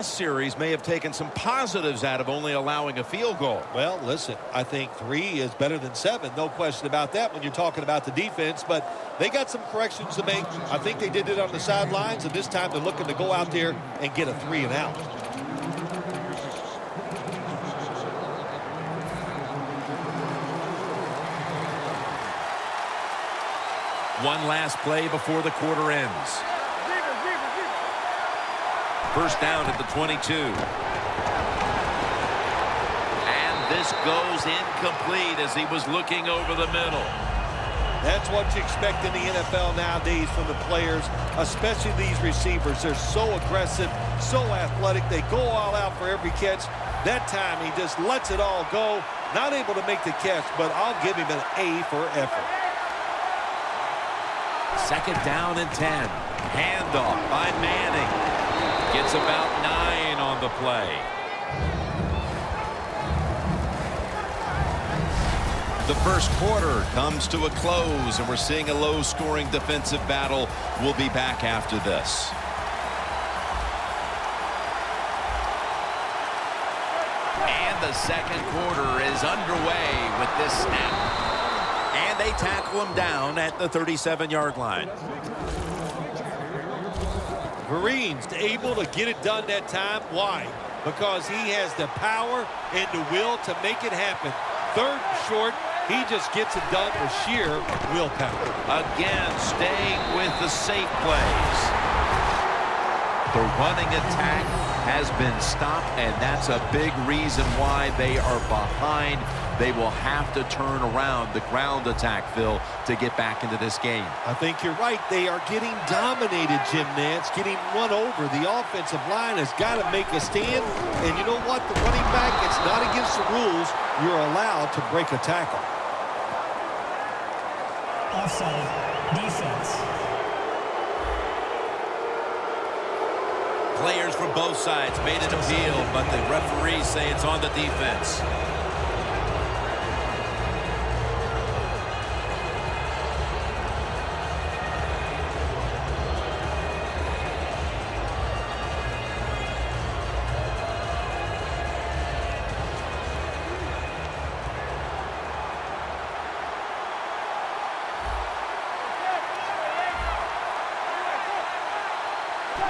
Series may have taken some positives out of only allowing a field goal. Well, listen, I think 3 is better than 7. No question about that when you're talking about the defense. But they got some corrections to make. I think they did it on the sidelines, and this time they're looking to go out there and get a 3 and out. One last play before the quarter ends. First down at the 22. And this goes incomplete as he was looking over the middle. That's what you expect in the NFL nowadays from the players, especially these receivers. They're so aggressive, so athletic. They go all out for every catch. That time he just lets it all go. Not able to make the catch, but I'll give him an A for effort. Second down and 10. Handoff by Manning. Gets about 9 on the play. The first quarter comes to a close, and we're seeing a low-scoring defensive battle. We'll be back after this. And the second quarter is underway with this snap. And they tackle him down at the 37-yard line. Marines able to get it done that time. Why? Because he has the power and the will to make it happen. Third and short, he just gets it done with sheer willpower. Again, staying with the safe plays. The running attack has been stopped, and that's a big reason why they are behind. They will have to turn around the ground attack, Phil, to get back into this game. I think you're right. They are getting dominated, Jim Nance, getting run over. The offensive line has got to make a stand. And you know what? The running back, it's not against the rules. You're allowed to break a tackle. Offside, defense. Players from both sides made an appeal, but the referees say it's on the defense.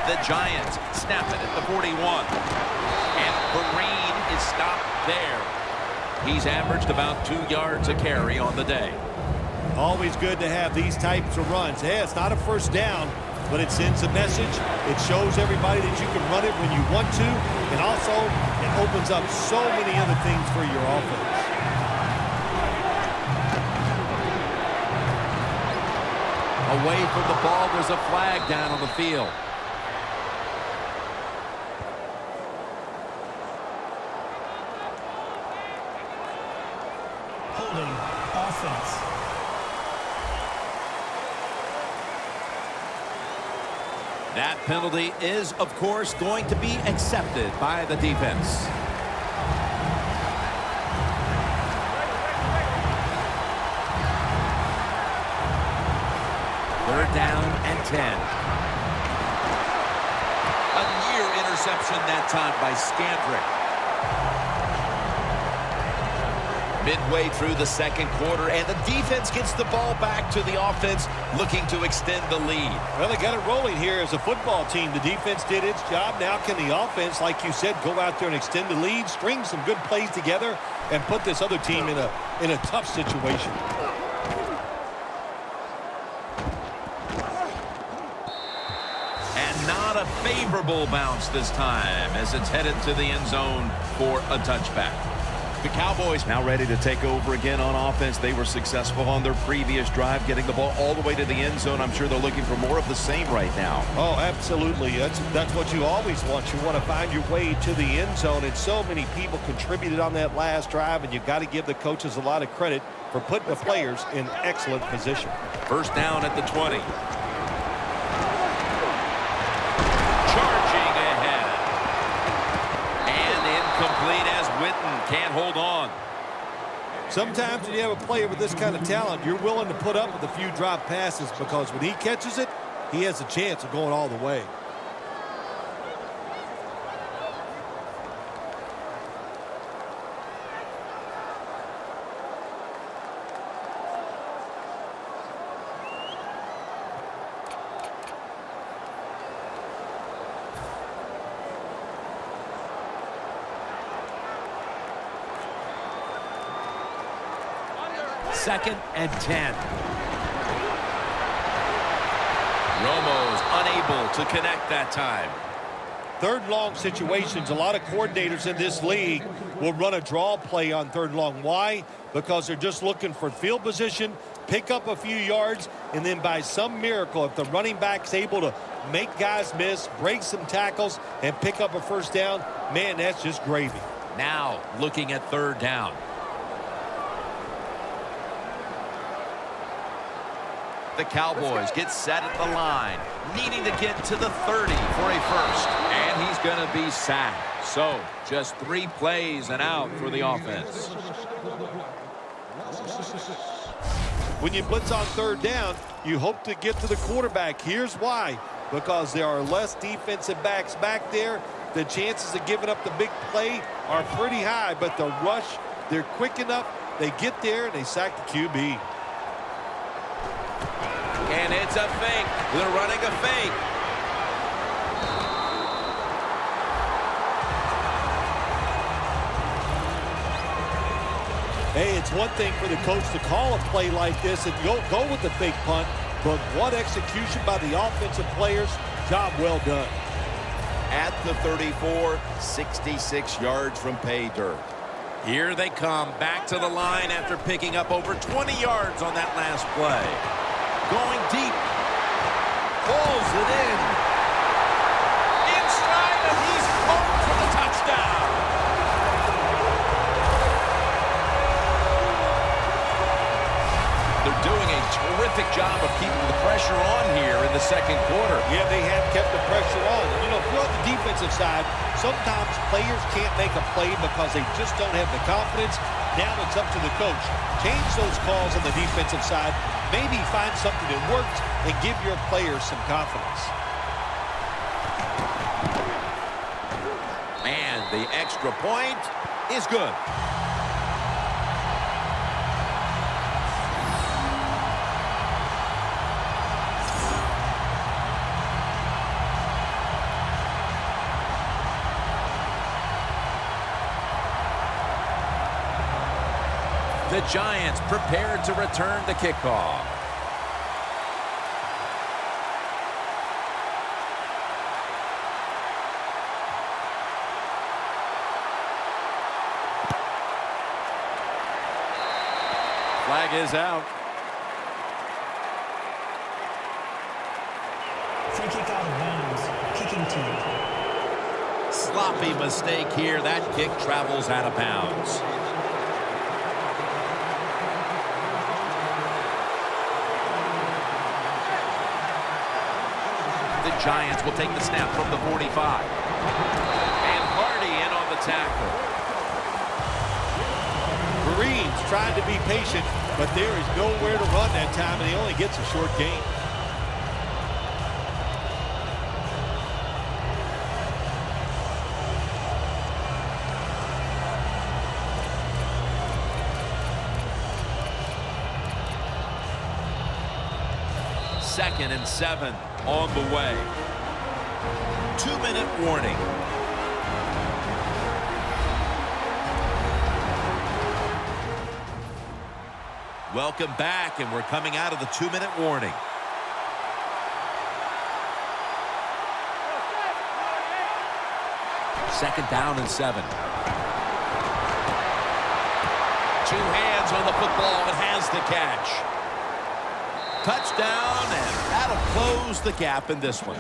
The Giants snap it at the 41. And Vereen is stopped there. He's averaged about 2 yards a carry on the day. Always good to have these types of runs. Hey, it's not a first down, but it sends a message. It shows everybody that you can run it when you want to. And also, it opens up so many other things for your offense. Away from the ball, there's a flag down on the field. Holding offense. That penalty is, of course, going to be accepted by the defense. Third down and 10. A near interception that time by Scandrick. Midway through the second quarter, and the defense gets the ball back to the offense, looking to extend the lead. Well, they got it rolling here as a football team. The defense did its job. Now can the offense, like you said, go out there and extend the lead, string some good plays together, and put this other team in a tough situation. And not a favorable bounce this time as it's headed to the end zone for a touchback. The Cowboys now ready to take over again on offense. They were successful on their previous drive, getting the ball all the way to the end zone. I'm sure they're looking for more of the same right now. Oh, absolutely. That's what you always want. You want to find your way to the end zone, and so many people contributed on that last drive, and you've got to give the coaches a lot of credit for putting the players in excellent position. First down at the 20. Can't hold on. Sometimes when you have a player with this kind of talent, you're willing to put up with a few drop passes because when he catches it, he has a chance of going all the way. 2nd and 10. Romo's unable to connect that time. Third long situations, a lot of coordinators in this league will run a draw play on third long. Why? Because they're just looking for field position, pick up a few yards, and then by some miracle, if the running back's able to make guys miss, break some tackles, and pick up a first down, man, that's just gravy. Now looking at 3rd down. The Cowboys get set at the line, needing to get to the 30 for a first. And he's going to be sacked. So just 3 plays and out for the offense. When you blitz on 3rd down, you hope to get to the quarterback. Here's why. Because there are less defensive backs back there. The chances of giving up the big play are pretty high. But the rush, they're quick enough. They get there and they sack the QB. And it's a fake. They're running a fake. Hey, it's one thing for the coach to call a play like this and go with the fake punt, but what execution by the offensive players. Job well done. At the 34, 66 yards from pay dirt. Here they come back to the line after picking up over 20 yards on that last play. Going deep. Pulls it in. Inside, and he's home for the touchdown. They're doing a terrific job of keeping the pressure on here in the 2nd quarter. Yeah, they have kept the pressure on. You know, if you're on the defensive side, sometimes players can't make a play because they just don't have the confidence. Now it's up to the coach. Change those calls on the defensive side. Maybe find something that works and give your players some confidence. And the extra point is good. The Giants prepared to return the kickoff. Flag is out. Free kick out of bounds. Kicking team. Sloppy mistake here. That kick travels out of bounds. The Giants will take the snap from the 45. And Hardy in on the tackle. Marines trying to be patient, but there is nowhere to run that time, and he only gets a short gain. Second and 7 on the way. 2-minute warning. Welcome back, and we're coming out of the 2-minute warning. Second down and 7. Two hands on the football and has the catch. Touchdown, and that'll close the gap in this one.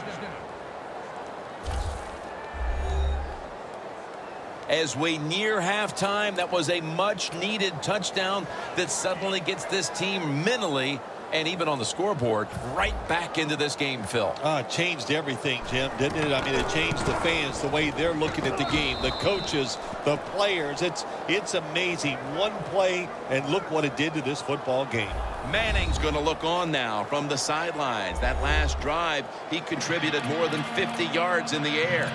As we near halftime, that was a much-needed touchdown that suddenly gets this team mentally and even on the scoreboard right back into this game, Phil. It changed everything, Jim, didn't it? I mean, it changed the fans, the way they're looking at the game, the coaches, the players. It's amazing. One play, and look what it did to this football game. Manning's going to look on now from the sidelines. That last drive, he contributed more than 50 yards in the air.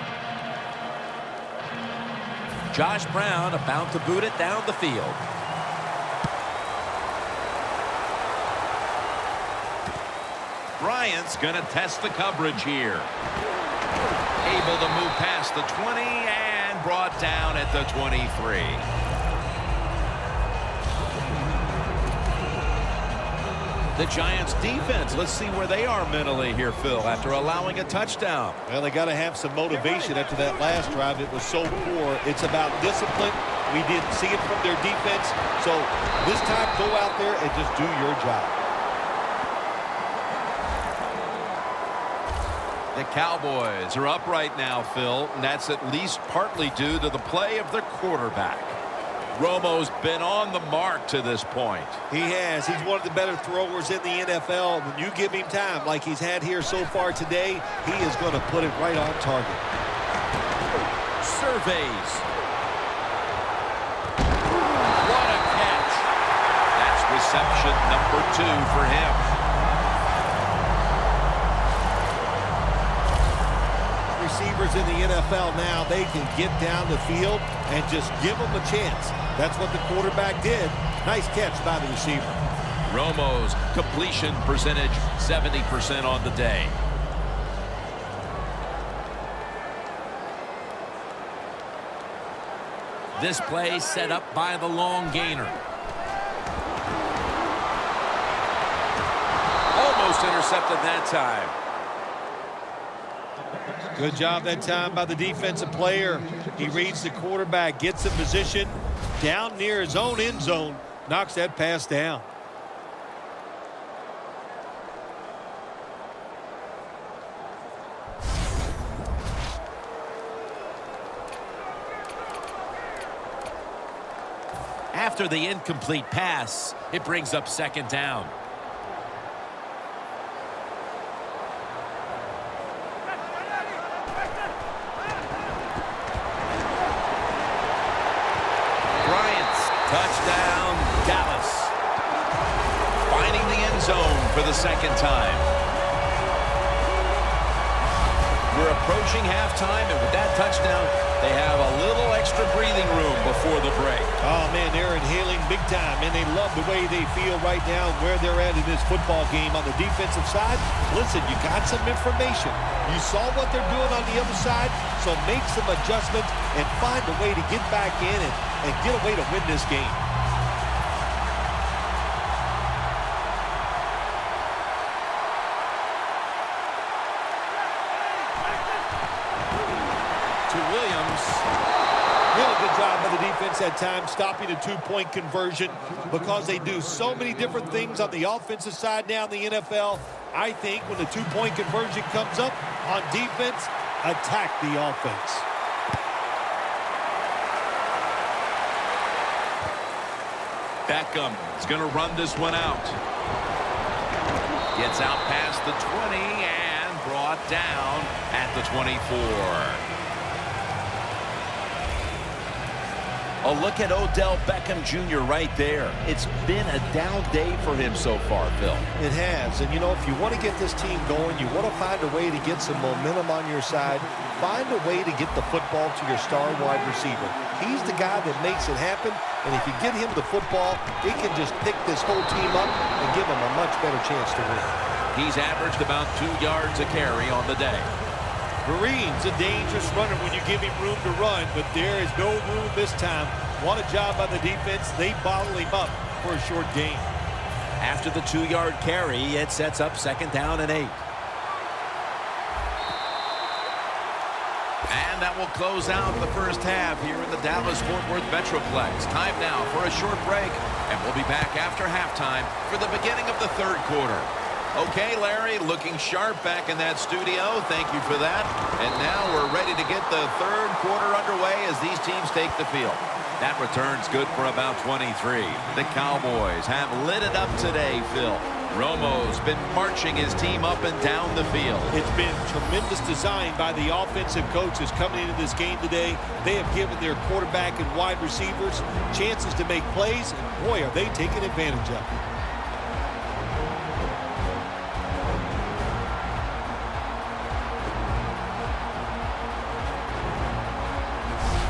Josh Brown about to boot it down the field. Bryant's going to test the coverage here. Able to move past the 20 and brought down at the 23. The Giants defense, let's see where they are mentally here, Phil, after allowing a touchdown. Well, they got to have some motivation after that last drive. It was so poor. It's about discipline. We didn't see it from their defense. So this time, go out there and just do your job. The Cowboys are up right now, Phil, and that's at least partly due to the play of their quarterback. Romo's been on the mark to this point. He has. He's one of the better throwers in the NFL. When you give him time like he's had here so far today, he is going to put it right on target. Surveys. What a catch. That's reception number 2 for him. Receivers in the NFL now, they can get down the field and just give them a chance. That's what the quarterback did. Nice catch by the receiver. Romo's completion percentage 70% on the day. This play set up by the long gainer. Almost intercepted that time. Good job that time by the defensive player. He reads the quarterback, gets in position, down near his own end zone, knocks that pass down. After the incomplete pass, it brings up second down. Touchdown, Dallas. Finding the end zone for the second time. We're approaching halftime, and with that touchdown, they have a little extra breathing room before the break. Oh, man, they're inhaling big time, and they love the way they feel right now and where they're at in this football game. On the defensive side, listen, you got some information. You saw what they're doing on the other side, so make some adjustments and find a way to get back in and get a way to win this game. To Williams. Really good job by the defense at times, stopping a two-point conversion because they do so many different things on the offensive side now in the NFL. I think when the two-point conversion comes up on defense, attack the offense. Beckham is going to run this one out. Gets out past the 20 and brought down at the 24. A look at Odell Beckham Jr. right there. It's been a down day for him so far, Phil. It has. And, you know, if you want to get this team going, you want to find a way to get some momentum on your side. Find a way to get the football to your star wide receiver. He's the guy that makes it happen. And if you get him the football, it can just pick this whole team up and give them a much better chance to win. He's averaged about 2 yards a carry on the day. Green's a dangerous runner when you give him room to run, but there is no room this time. What a job by the defense. They bottle him up for a short gain. After the 2-yard carry, it sets up second down and 8. And that will close out the first half here in the Dallas-Fort Worth Metroplex. Time now for a short break, and we'll be back after halftime for the beginning of the third quarter. Okay, Larry, looking sharp back in that studio. Thank you for that. And now we're ready to get the third quarter underway as these teams take the field. That return's good for about 23. The Cowboys have lit it up today, Phil. Romo's been marching his team up and down the field. It's been tremendous design by the offensive coaches coming into this game today. They have given their quarterback and wide receivers chances to make plays, and boy, are they taking advantage of it.